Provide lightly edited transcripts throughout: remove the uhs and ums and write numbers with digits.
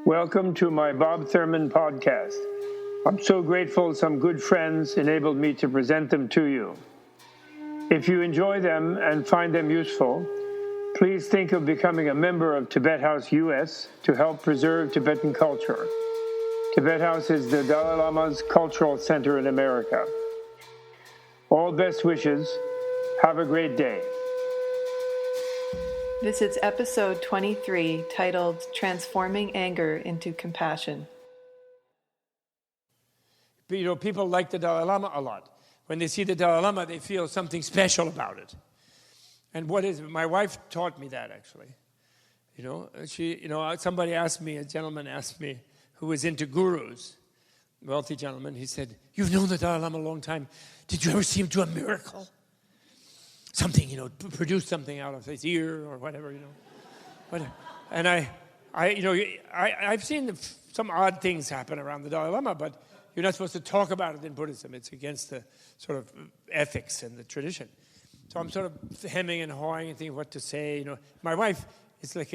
Welcome to my Bob Thurman podcast. I'm so grateful some good friends enabled me to present them to you. If you enjoy them and find them useful, please think of becoming a member of Tibet House US to help preserve Tibetan culture. Tibet House is the Dalai Lama's cultural center in America. All best wishes. Have a great day. This is episode 23, titled Transforming Anger into Compassion. People like the Dalai Lama a lot. When they see the Dalai Lama, they feel something special about it. And what is it? My wife taught me that, actually. Somebody asked me, a gentleman asked me, who was into gurus, a wealthy gentleman, he said, "You've known the Dalai Lama a long time. Did you ever see him do a miracle? Something, produce something out of his ear or whatever, Whatever. And I've seen some odd things happen around the Dalai Lama, but you're not supposed to talk about it in Buddhism. It's against the sort of ethics and the tradition. So I'm sort of hemming and hawing and thinking what to say. My wife is like,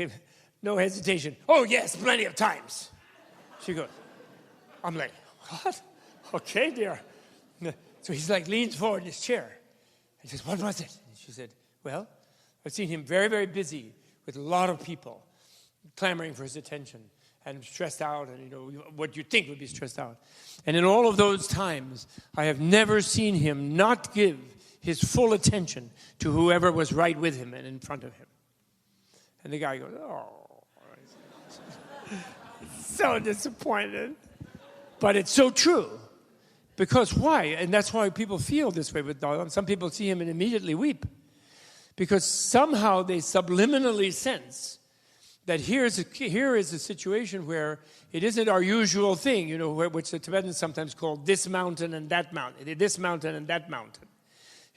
no hesitation. "Oh, yes, plenty of times." She goes. I'm like, "What? Okay, dear." So he's like, leans forward in his chair. He says, "What was it?" And she said, "Well, I've seen him very, very busy with a lot of people clamoring for his attention and stressed out and, what you'd think would be stressed out. And in all of those times, I have never seen him not give his full attention to whoever was right with him and in front of him." And the guy goes, "Oh." So disappointed. But it's so true. Because why? And that's why people feel this way with Dalai Lama. Some people see him and immediately weep. Because somehow they subliminally sense that here is a situation where it isn't our usual thing, which the Tibetans sometimes call this mountain and that mountain, this mountain and that mountain.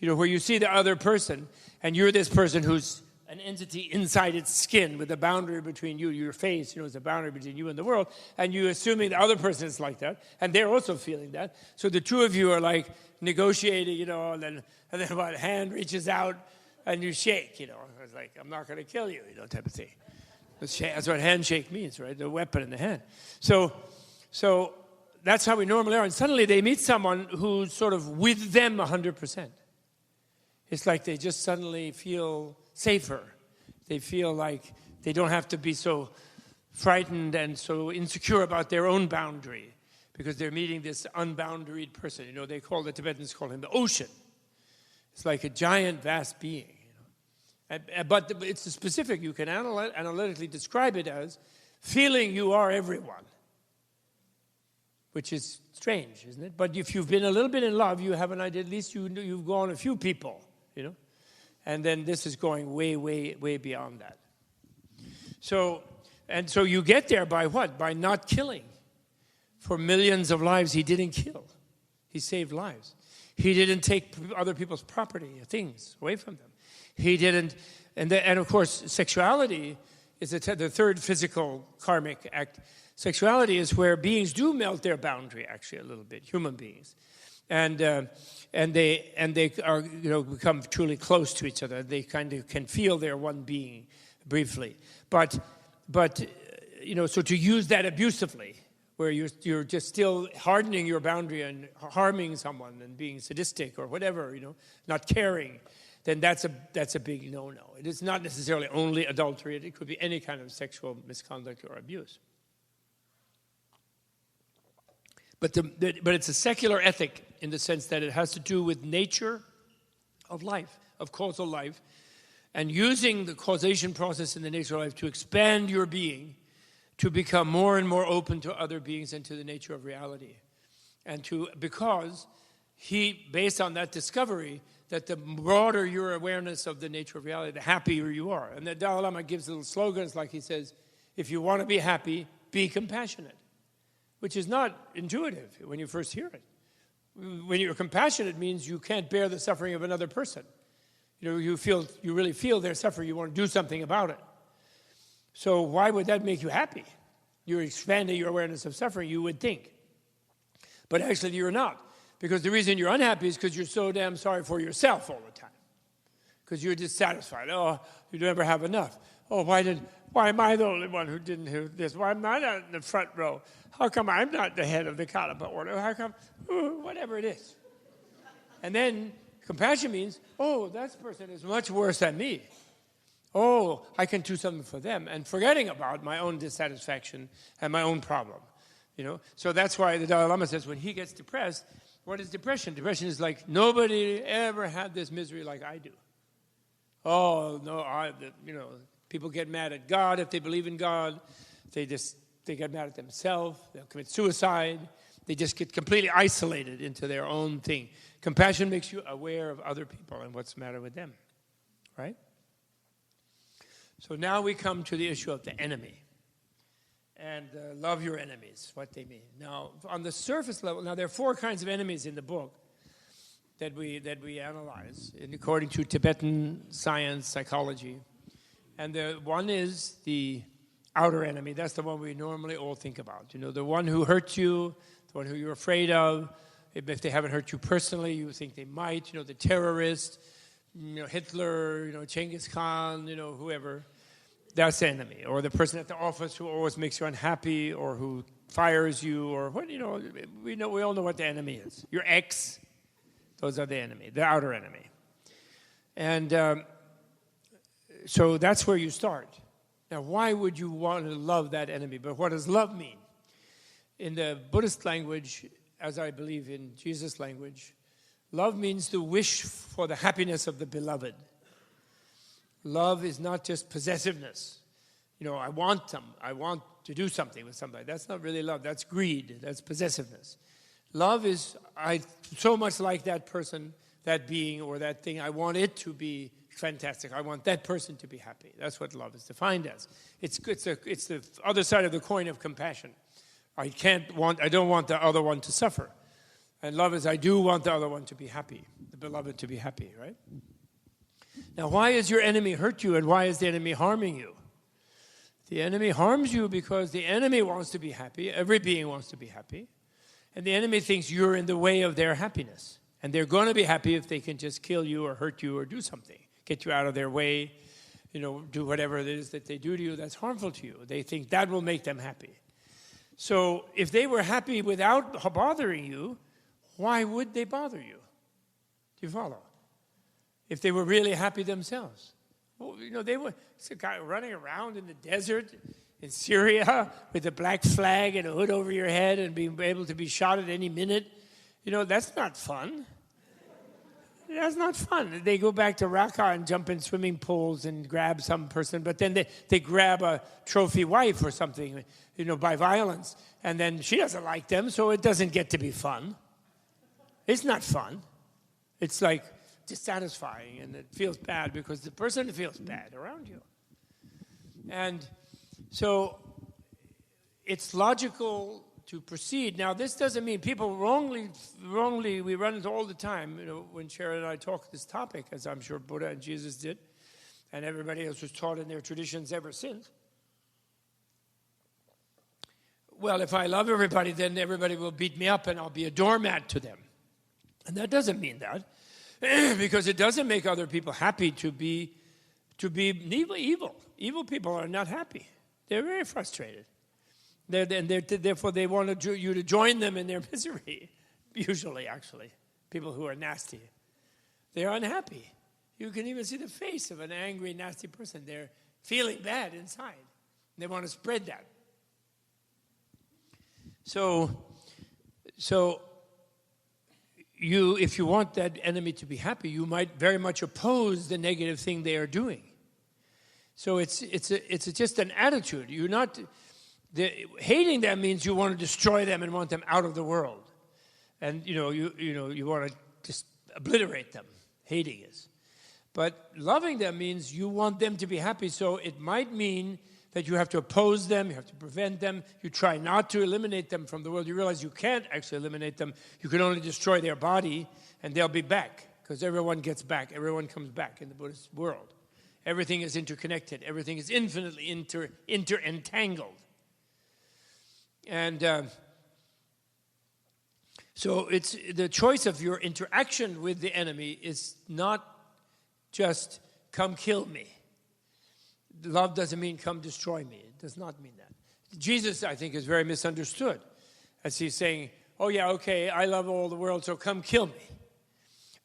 Where you see the other person, and you're this person who's an entity inside its skin with a boundary between you, your face, is a boundary between you and the world, and you're assuming the other person is like that, and they're also feeling that. So the two of you are like negotiating, and then what, hand reaches out and you shake, It's like, "I'm not going to kill you, type of thing. That's what handshake means, right? The weapon in the hand. So that's how we normally are. And suddenly they meet someone who's sort of with them 100%. It's like they just suddenly feel safer. They feel like they don't have to be so frightened and so insecure about their own boundary because they're meeting this unboundaried person. The Tibetans call him the ocean. It's like a giant, vast being. But it's specific. You can analytically describe it as feeling you are everyone, which is strange, isn't it? But if you've been a little bit in love, you have an idea. At least you've gone a few people, And then this is going way, way, way beyond that. So you get there by what? By not killing. For millions of lives, he didn't kill. He saved lives. He didn't take other people's property, things away from them. He didn't, and of course, sexuality is the third physical karmic act. Sexuality is where beings do melt their boundary, actually, a little bit, human beings. And they are, become truly close to each other. They kind of can feel they're one being briefly. But so to use that abusively, where you're just still hardening your boundary and harming someone and being sadistic or whatever, not caring, then that's a big no-no. It is not necessarily only adultery. It could be any kind of sexual misconduct or abuse. But it's a secular ethic in the sense that it has to do with nature of life, of causal life, and using the causation process in the nature of life to expand your being, to become more and more open to other beings and to the nature of reality. Because based on that discovery, that the broader your awareness of the nature of reality, the happier you are. And the Dalai Lama gives little slogans like he says, if you want to be happy, be compassionate, which is not intuitive when you first hear it. When you're compassionate, it means you can't bear the suffering of another person. You really feel their suffering. You want to do something about it. So why would that make you happy? You're expanding your awareness of suffering, you would think. But actually you're not. Because the reason you're unhappy is because you're so damn sorry for yourself all the time. Because you're dissatisfied. Oh, you never have enough. Oh, why am I the only one who didn't hear this? Why am I not in the front row? How come I'm not the head of the Kalapa order? How come, whatever it is. And then compassion means, oh, that person is much worse than me. Oh, I can do something for them, and forgetting about my own dissatisfaction and my own problem. So that's why the Dalai Lama says when he gets depressed, what is depression? Depression is like nobody ever had this misery like I do. Oh no, people get mad at God if they believe in God. They get mad at themselves. They'll commit suicide. They just get completely isolated into their own thing. Compassion makes you aware of other people and what's the matter with them, right? So now we come to the issue of the enemy. And love your enemies, what they mean. Now, on the surface level, there are 4 kinds of enemies in the book that we analyze, according to Tibetan science, psychology. And the one is the outer enemy. That's the one we normally all think about. The one who hurt you, the one who you're afraid of. If they haven't hurt you personally, you think they might. The terrorist, Hitler, Genghis Khan, whoever. That's the enemy. Or the person at the office who always makes you unhappy, or who fires you, or what, we all know what the enemy is. Your ex, those are the enemy, the outer enemy. And so that's where you start. Now, why would you want to love that enemy? But what does love mean? In the Buddhist language, as I believe in Jesus' language, love means the wish for the happiness of the beloved. Love is not just possessiveness. I want them. I want to do something with somebody. That's not really love. That's greed. That's possessiveness. Love is, I so much like that person, that being, or that thing. I want it to be fantastic. I want that person to be happy. That's what love is defined as. It's the other side of the coin of compassion. I don't want the other one to suffer. And love is, I do want the other one to be happy, the beloved to be happy, right? Now, why is your enemy hurt you, and why is the enemy harming you? The enemy harms you because the enemy wants to be happy. Every being wants to be happy. And the enemy thinks you're in the way of their happiness. And they're going to be happy if they can just kill you or hurt you or do something, get you out of their way, do whatever it is that they do to you that's harmful to you. They think that will make them happy. So if they were happy without bothering you, why would they bother you? Do you follow? If they were really happy themselves. Well, they were a guy running around in the desert in Syria with a black flag and a hood over your head and being able to be shot at any minute. That's not fun. That's not fun. They go back to Raqqa and jump in swimming pools and grab some person, but then they grab a trophy wife or something, by violence. And then she doesn't like them, so it doesn't get to be fun. It's not fun. It's like dissatisfying, and it feels bad because the person feels bad around you. And so it's logical to proceed. Now, this doesn't mean people wrongly, we run into all the time, when Sharon and I talk this topic, as I'm sure Buddha and Jesus did, and everybody else was taught in their traditions ever since. Well, if I love everybody, then everybody will beat me up and I'll be a doormat to them. And that doesn't mean that. Because it doesn't make other people happy to be evil. Evil people are not happy. They're very frustrated. Therefore, they want you to join them in their misery. Usually, actually, people who are nasty. They're unhappy. You can even see the face of an angry, nasty person. They're feeling bad inside. They want to spread that. So if you want that enemy to be happy, you might very much oppose the negative thing they are doing. So it's just an attitude. You're not hating them means you want to destroy them and want them out of the world, and you want to just obliterate them. Hating is, but loving them means you want them to be happy. So it might mean that you have to oppose them, you have to prevent them, you try not to eliminate them from the world. You realize you can't actually eliminate them. You can only destroy their body, and they'll be back, because everyone gets back. Everyone comes back in the Buddhist world. Everything is interconnected. Everything is infinitely entangled. And so it's the choice of your interaction with the enemy is not just come kill me. love doesn't mean come destroy me. It does not mean that. Jesus, I think, is very misunderstood as he's saying, oh yeah, okay, I love all the world, so come kill me.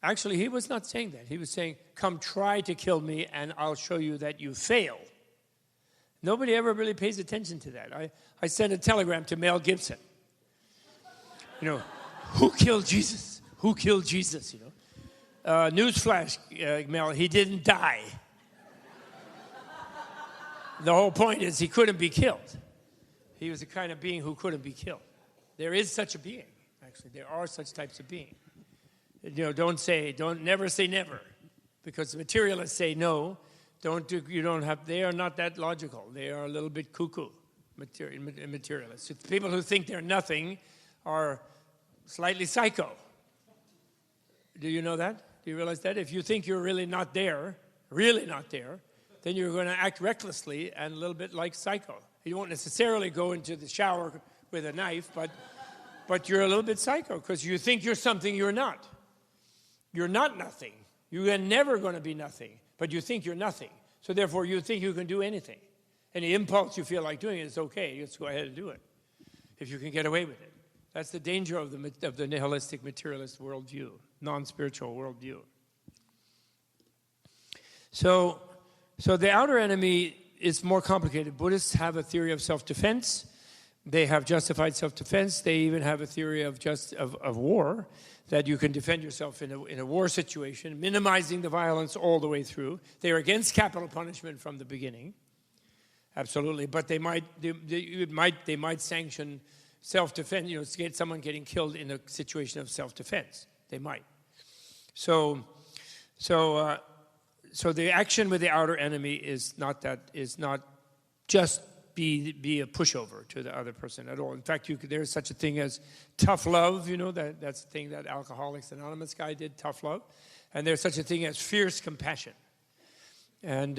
Actually, he was not saying that. He was saying, come try to kill me and I'll show you that you fail. Nobody ever really pays attention to that. I sent a telegram to Mel Gibson. Who killed Jesus? Who killed Jesus, Newsflash, Mel, he didn't die. The whole point is he couldn't be killed. He was the kind of being who couldn't be killed. There is such a being, actually. There are such types of beings. Never say never. Because the materialists say no. They are not that logical. They are a little bit cuckoo, materialists. People who think they're nothing are slightly psycho. Do you know that? Do you realize that? If you think you're really not there, then you're going to act recklessly and a little bit like psycho. You won't necessarily go into the shower with a knife, but you're a little bit psycho because you think you're something you're not. You're not nothing. You are never going to be nothing, but you think you're nothing. So therefore, you think you can do anything. Any impulse you feel like doing it is okay. You just go ahead and do it if you can get away with it. That's the danger of the nihilistic materialist worldview, non-spiritual worldview. So the outer enemy is more complicated. Buddhists have a theory of self-defense. They have justified self-defense. They even have a theory of war, that you can defend yourself in a war situation, minimizing the violence all the way through. They're against capital punishment from the beginning, absolutely. But they might sanction self-defense. Get someone getting killed in a situation of self-defense. They might. So the action with the outer enemy is not just be a pushover to the other person at all. In fact, there's such a thing as tough love. That's the thing that Alcoholics Anonymous guy did, tough love. And there's such a thing as fierce compassion. And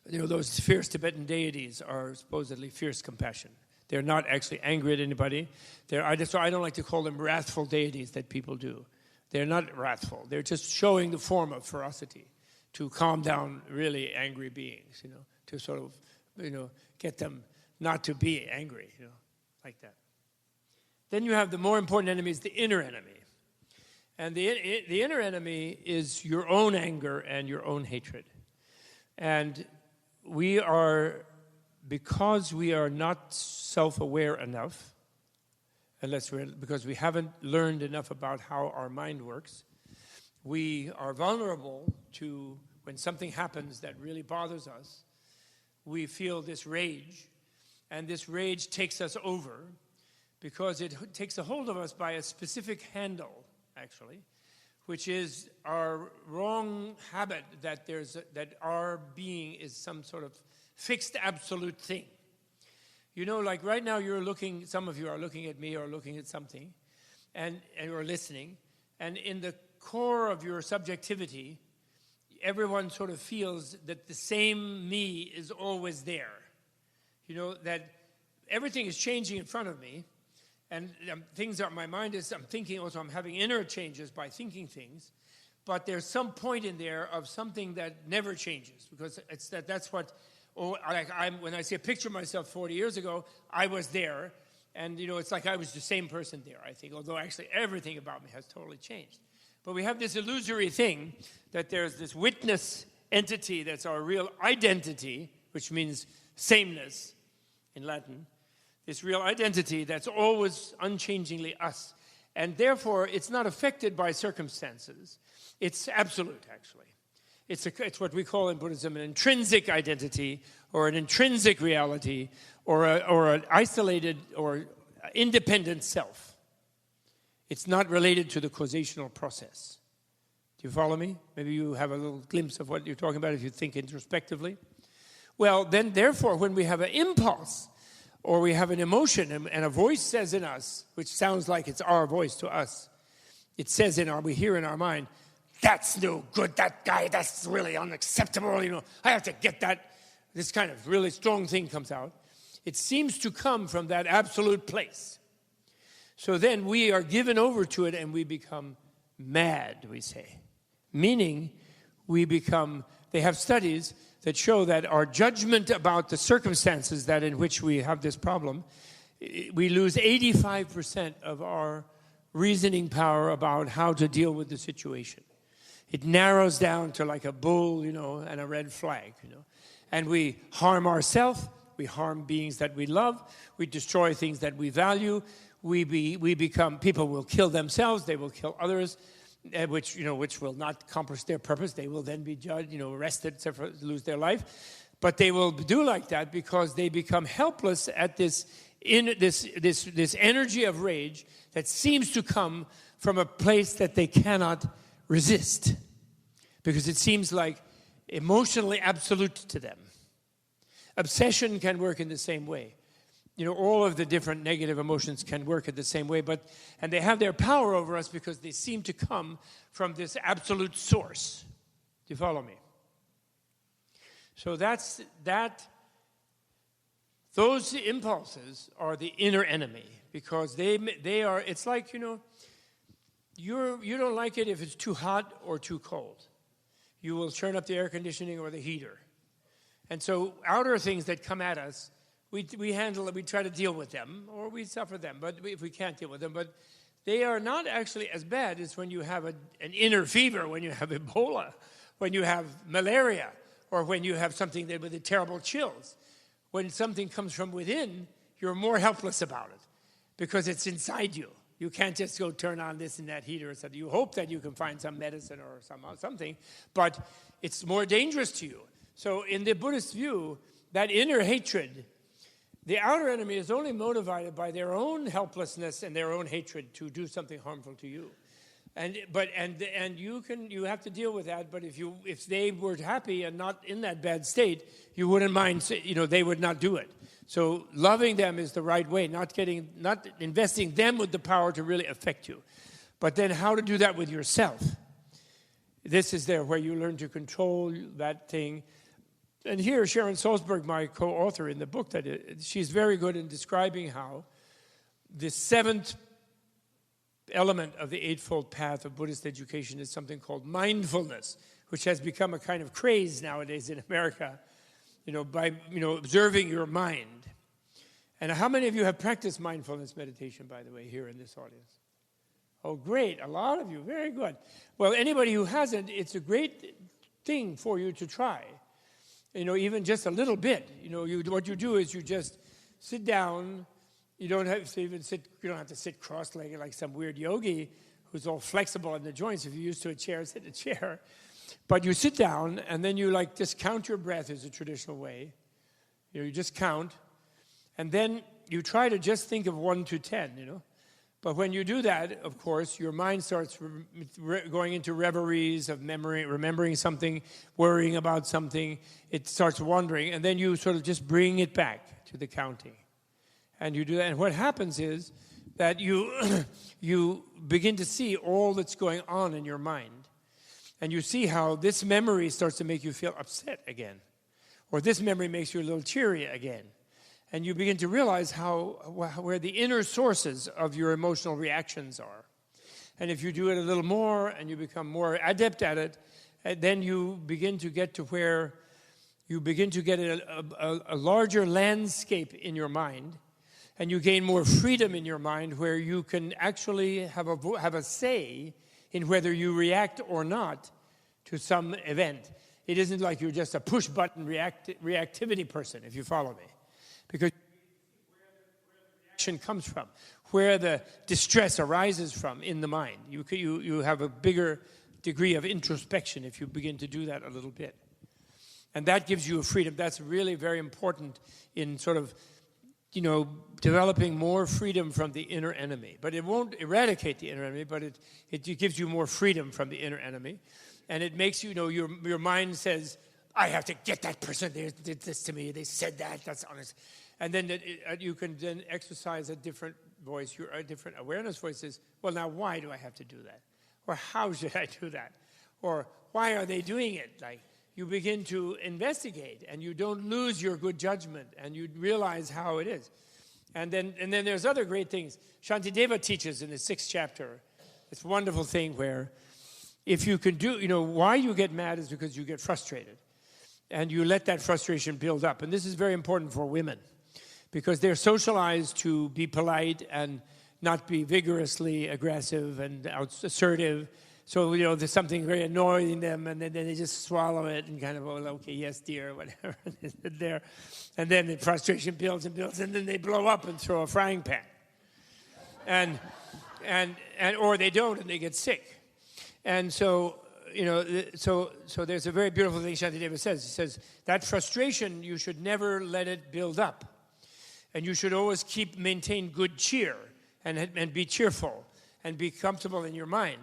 those fierce Tibetan deities are supposedly fierce compassion. They're not actually angry at anybody. I don't like to call them wrathful deities that people do. They're not wrathful. They're just showing the form of ferocity to calm down really angry beings, to sort of, get them not to be angry, like that. Then you have the more important enemy is the inner enemy. And the inner enemy is your own anger and your own hatred. And because we are not self-aware enough, because we haven't learned enough about how our mind works, we are vulnerable to, when something happens that really bothers us, we feel this rage, and this rage takes us over because it takes a hold of us by a specific handle, actually, which is our wrong habit that our being is some sort of fixed absolute thing. Like right now some of you are looking at me or looking at something and you're listening, and in the core of your subjectivity, everyone sort of feels that the same me is always there. That everything is changing in front of me, and my mind is, I'm thinking also, I'm having inner changes by thinking things, but there's some point in there of something that never changes, because that's what, when I see a picture of myself 40 years ago, I was there, and it's like I was the same person there, I think, although actually everything about me has totally changed. But we have this illusory thing that there's this witness entity that's our real identity, which means sameness in Latin, this real identity that's always unchangingly us. And therefore, it's not affected by circumstances. It's absolute, actually. It's what we call in Buddhism an intrinsic identity, or an intrinsic reality, or an isolated or independent self. It's not related to the causational process. Do you follow me? Maybe you have a little glimpse of what you're talking about if you think introspectively. Well, then, therefore, when we have an impulse or we have an emotion and a voice says in us, which sounds like it's our voice to us, it says we hear in our mind, that's no good, that guy, that's really unacceptable, I have to get that. This kind of really strong thing comes out. It seems to come from that absolute place. So then we are given over to it and we become mad, we say. Meaning we become they have studies that show that our judgment about the circumstances that in which we have this problem, we lose 85% of our reasoning power about how to deal with the situation. It narrows down to like a bull, and a red flag, And we harm ourselves, we harm beings that we love, we destroy things that we value, we become, people will kill themselves, they will kill others, which will not accomplish their purpose. They will then be judged, arrested, lose their life. But they will do like that because they become helpless at this energy of rage that seems to come from a place that they cannot resist, because it seems like emotionally absolute to them. Obsession can work in the same way. All of the different negative emotions can work in the same way, and they have their power over us because they seem to come from this absolute source. Do you follow me? So those impulses are the inner enemy, because they are, it's like, you don't like it if it's too hot or too cold. You will turn up the air conditioning or the heater. And so outer things that come at us, we handle it, we try to deal with them, or we suffer them, but if we can't deal with them. But they are not actually as bad as when you have an inner fever, when you have Ebola, when you have malaria, or when you have something with the terrible chills. When something comes from within, you're more helpless about it because it's inside you. You can't just go turn on this and that heater or something. You hope that you can find some medicine or something, but it's more dangerous to you. So in the Buddhist view, that inner hatred, the outer enemy is only motivated by their own helplessness and their own hatred to do something harmful to you. And you have to deal with that. But if they were happy and not in that bad state, you wouldn't mind. They would not do it. So loving them is the right way. Not investing them with the power to really affect you. But then how to do that with yourself? This is where you learn to control that thing. And here, Sharon Salzberg, my co-author in the book, she's very good in describing how the seventh element of the Eightfold Path of Buddhist education is something called mindfulness, which has become a kind of craze nowadays in America, by observing your mind. And how many of you have practiced mindfulness meditation, by the way, here in this audience? Oh, great. A lot of you. Very good. Well, anybody who hasn't, it's a great thing for you to try. Even just a little bit. What you do is you just sit down. You don't have to sit cross-legged like some weird yogi who's all flexible in the joints. If you're used to a chair, sit in a chair. But you sit down, and then you just count your breath is a traditional way. You just count. And then you try to just think of 1 to 10, But when you do that, of course, your mind starts going into reveries of memory, remembering something, worrying about something. It starts wandering, and then you sort of just bring it back to the counting. And you do that, and what happens is that you begin to see all that's going on in your mind. And you see how this memory starts to make you feel upset again. Or this memory makes you a little cheery again. And you begin to realize where the inner sources of your emotional reactions are. And if you do it a little more and you become more adept at it, then you begin to get to where you begin to get a larger landscape in your mind, and you gain more freedom in your mind where you can actually have a say in whether you react or not to some event. It isn't like you're just a push-button reactivity person, if you follow me. Because where the reaction comes from, where the distress arises from in the mind. You have a bigger degree of introspection if you begin to do that a little bit. And that gives you a freedom. That's really very important in sort of, developing more freedom from the inner enemy. But it won't eradicate the inner enemy, but it gives you more freedom from the inner enemy. And it makes your mind says, I have to get that person. They did this to me. They said that. That's honest. And then you can then exercise a different voice. A different awareness voice says, well, now why do I have to do that? Or how should I do that? Or why are they doing it? You begin to investigate, and you don't lose your good judgment, and you realize how it is. And then there's other great things. Shantideva teaches in the 6th chapter this wonderful thing where if you can why you get mad is because you get frustrated. and you let that frustration build up. And this is very important for women because they're socialized to be polite and not be vigorously aggressive and assertive. So, there's something very annoying them, and then they just swallow it and kind of, oh, okay, yes, dear, whatever. There. And then the frustration builds and builds, and then they blow up and throw a frying pan. And or they don't, and they get sick. And so, so there's a very beautiful thing Shantideva says. He says, that frustration, you should never let it build up. And you should always maintain good cheer and be cheerful and be comfortable in your mind.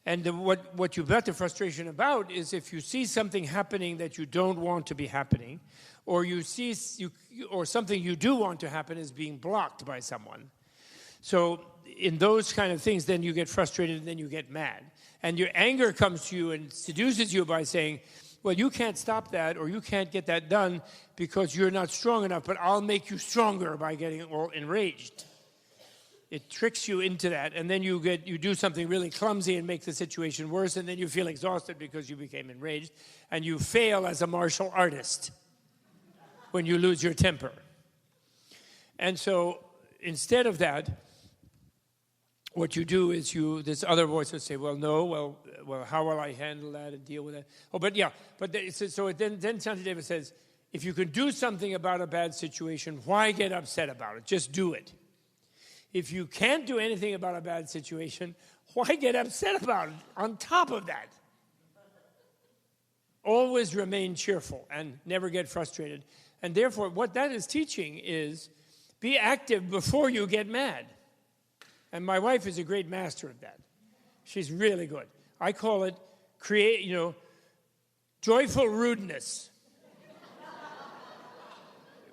And what you've got the frustration about is if you see something happening that you don't want to be happening, or or something you do want to happen is being blocked by someone. So in those kind of things, then you get frustrated and then you get mad. And your anger comes to you and seduces you by saying, well, you can't stop that or you can't get that done because you're not strong enough, but I'll make you stronger by getting all enraged. It tricks you into that, and then you do something really clumsy and make the situation worse, and then you feel exhausted because you became enraged, and you fail as a martial artist when you lose your temper. And so instead of that, what you do is this other voice will say, well, no, well, how will I handle that and deal with that? Oh, but yeah, but then Shantideva says, if you can do something about a bad situation, why get upset about it? Just do it. If you can't do anything about a bad situation, why get upset about it on top of that? Always remain cheerful and never get frustrated. And therefore, what that is teaching is be active before you get mad. And my wife is a great master of that. She's really good. I call it joyful rudeness.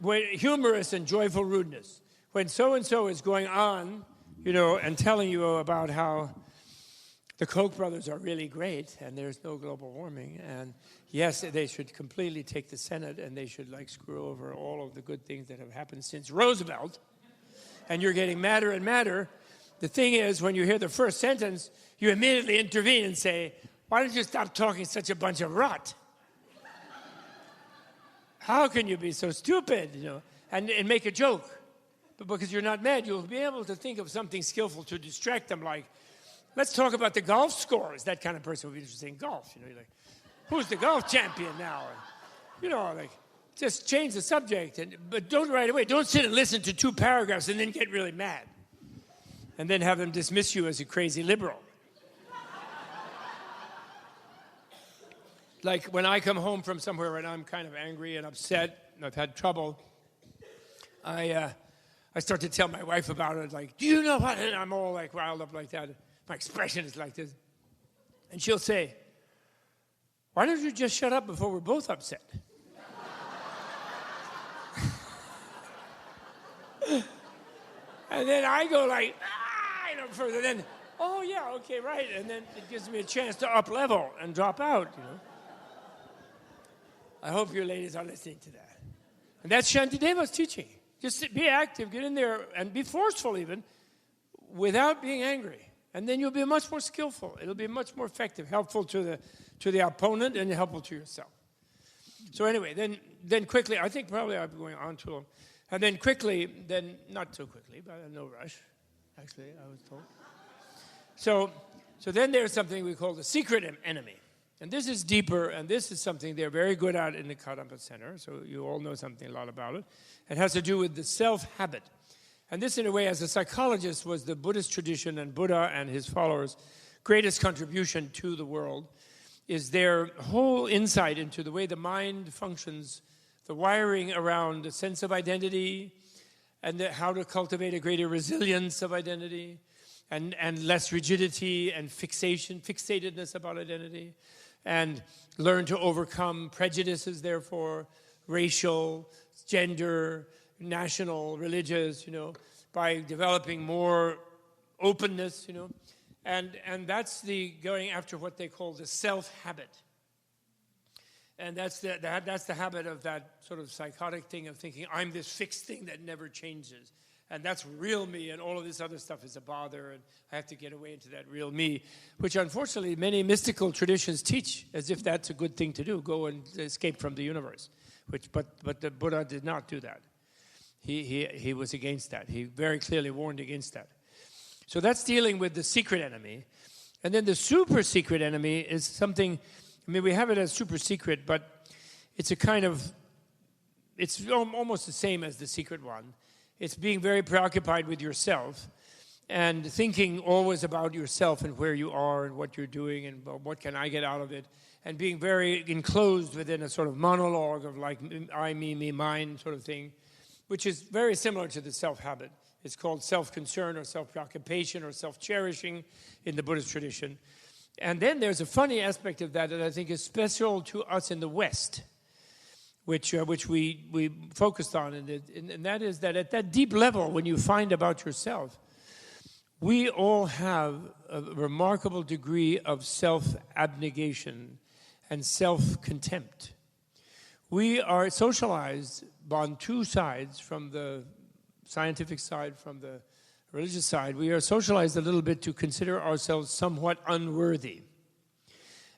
Humorous and joyful rudeness. When so-and-so is going on, and telling you about how the Koch brothers are really great and there's no global warming, and yes, they should completely take the Senate and they should screw over all of the good things that have happened since Roosevelt, and you're getting madder and madder, the thing is, when you hear the first sentence, you immediately intervene and say, why don't you stop talking such a bunch of rot? How can you be so stupid, and make a joke? But because you're not mad, you'll be able to think of something skillful to distract them, like, let's talk about the golf scores. That kind of person would be interested in golf. You're like, who's the golf champion now? And, just change the subject. But don't right away. Don't sit and listen to 2 paragraphs and then get really mad. And then have them dismiss you as a crazy liberal. Like when I come home from somewhere and I'm kind of angry and upset and I've had trouble, I start to tell my wife about it, do you know what? And I'm all riled up like that. My expression is like this. And she'll say, why don't you just shut up before we're both upset? And then I go further. Then, oh yeah, okay, right. And then it gives me a chance to up level and drop out, I hope you ladies are listening to that. And that's Shantideva's teaching. Just be active, get in there, and be forceful even, without being angry. And then you'll be much more skillful. It'll be much more effective, helpful to the opponent, and helpful to yourself. So anyway, then quickly, I think probably I'll be going on too long. And then quickly, not so quickly, but no rush, actually, I was told. So then there's something we call the secret enemy. And this is deeper, and this is something they're very good at in the Kadampa Center, so you all know a lot about it. It has to do with the self-habit. And this, in a way, as a psychologist, was the Buddhist tradition and Buddha and his followers' greatest contribution to the world, is their whole insight into the way the mind functions, the wiring around the sense of identity, and how to cultivate a greater resilience of identity, and less rigidity and fixatedness about identity, and learn to overcome prejudices, therefore, racial, gender, national, religious, by developing more openness, and that's the going after what they call the self-habit. And that's the habit of that sort of psychotic thing of thinking, I'm this fixed thing that never changes. And that's real me, and all of this other stuff is a bother, and I have to get away into that real me, which unfortunately many mystical traditions teach as if that's a good thing to do, go and escape from the universe. But the Buddha did not do that. He was against that. He very clearly warned against that. So that's dealing with the secret enemy. And then the super secret enemy is something, I mean, we have it as super secret, but it's a kind of, it's almost the same as the secret one. It's being very preoccupied with yourself and thinking always about yourself and where you are and what you're doing and what can I get out of it, and being very enclosed within a sort of monologue of like I, me, mine sort of thing, which is very similar to the self-habit. It's called self-concern or self-preoccupation or self-cherishing in the Buddhist tradition. And then there's a funny aspect of that I think is special to us in the West, which we focused on, and that is that at that deep level, when you find about yourself, we all have a remarkable degree of self-abnegation and self-contempt. We are socialized on two sides, from the scientific side, from the religious side. We are socialized a little bit to consider ourselves somewhat unworthy.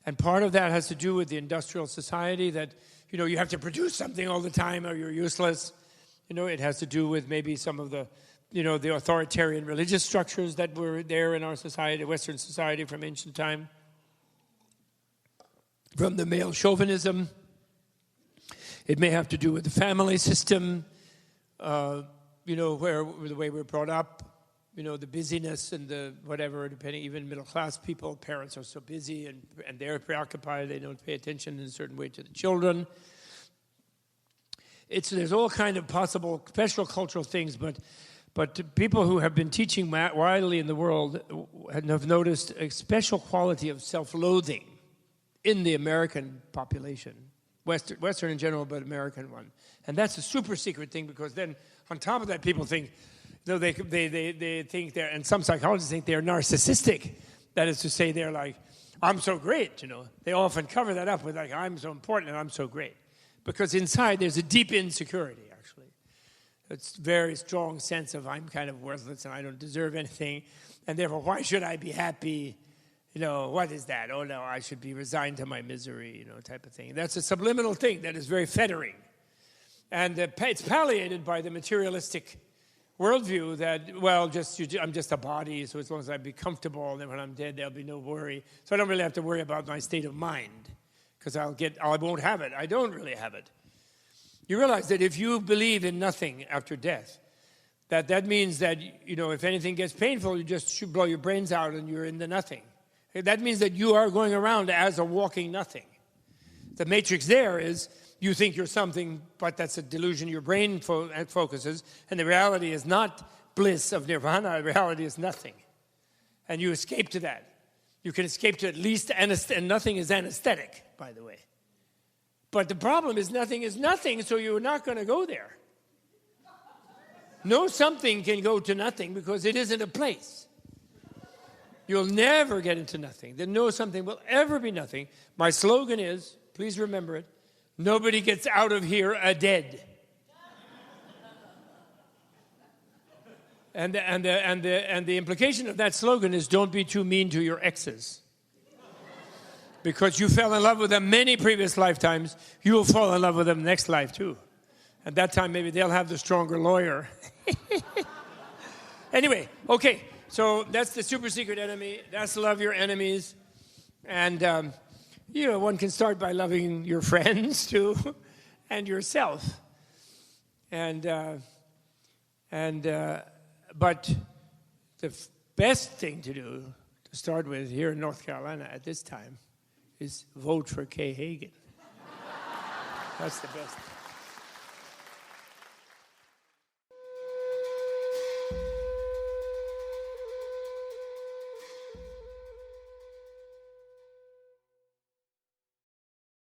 And part of that has to do with the industrial society that, you know, you have to produce something all the time or you're useless. You know, it has to do with maybe some of the, you know, the authoritarian religious structures that were there in our society, Western society from ancient time. From the male chauvinism. It may have to do with the family system, you know, where the way we're brought up, you know, the busyness and the whatever, depending, even middle-class people, parents are so busy and they're preoccupied, they don't pay attention in a certain way to the children. There's all kind of possible special cultural things, but people who have been teaching widely in the world have noticed a special quality of self-loathing in the American population, Western in general, but American one. And that's a super secret thing, because then on top of that, people think, you know, they think they're, and some psychologists think they're narcissistic. That is to say, they're like, I'm so great, you know. They often cover that up with like, I'm so important and I'm so great. Because inside there's a deep insecurity, actually. It's a very strong sense of I'm kind of worthless and I don't deserve anything. And therefore, why should I be happy? You know, what is that? Oh, no, I should be resigned to my misery, you know, type of thing. That's a subliminal thing that is very fettering. And it's palliated by the materialistic worldview that, well, I'm just a body, so as long as I be comfortable, then when I'm dead, there'll be no worry. So I don't really have to worry about my state of mind, because I won't have it. I don't really have it. You realize that if you believe in nothing after death, that means that, you know, if anything gets painful, you just should blow your brains out and you're in the nothing. That means that you are going around as a walking nothing. The matrix there is you think you're something, but that's a delusion your brain focuses, and the reality is not bliss of nirvana, the reality is nothing. And you escape to that. You can escape to at least, and nothing is anesthetic, by the way. But the problem is nothing, so you're not going to go there. No something can go to nothing because it isn't a place. You'll never get into nothing. The no something will ever be nothing. My slogan is, please remember it, nobody gets out of here a dead. And the implication of that slogan is don't be too mean to your exes. Because you fell in love with them many previous lifetimes, you will fall in love with them next life too. At that time, maybe they'll have the stronger lawyer. Anyway, okay. So that's the super secret enemy. That's love your enemies. And, you know, one can start by loving your friends, too, and yourself. But the best thing to do, to start with here in North Carolina at this time, is vote for Kay Hagan. That's the best.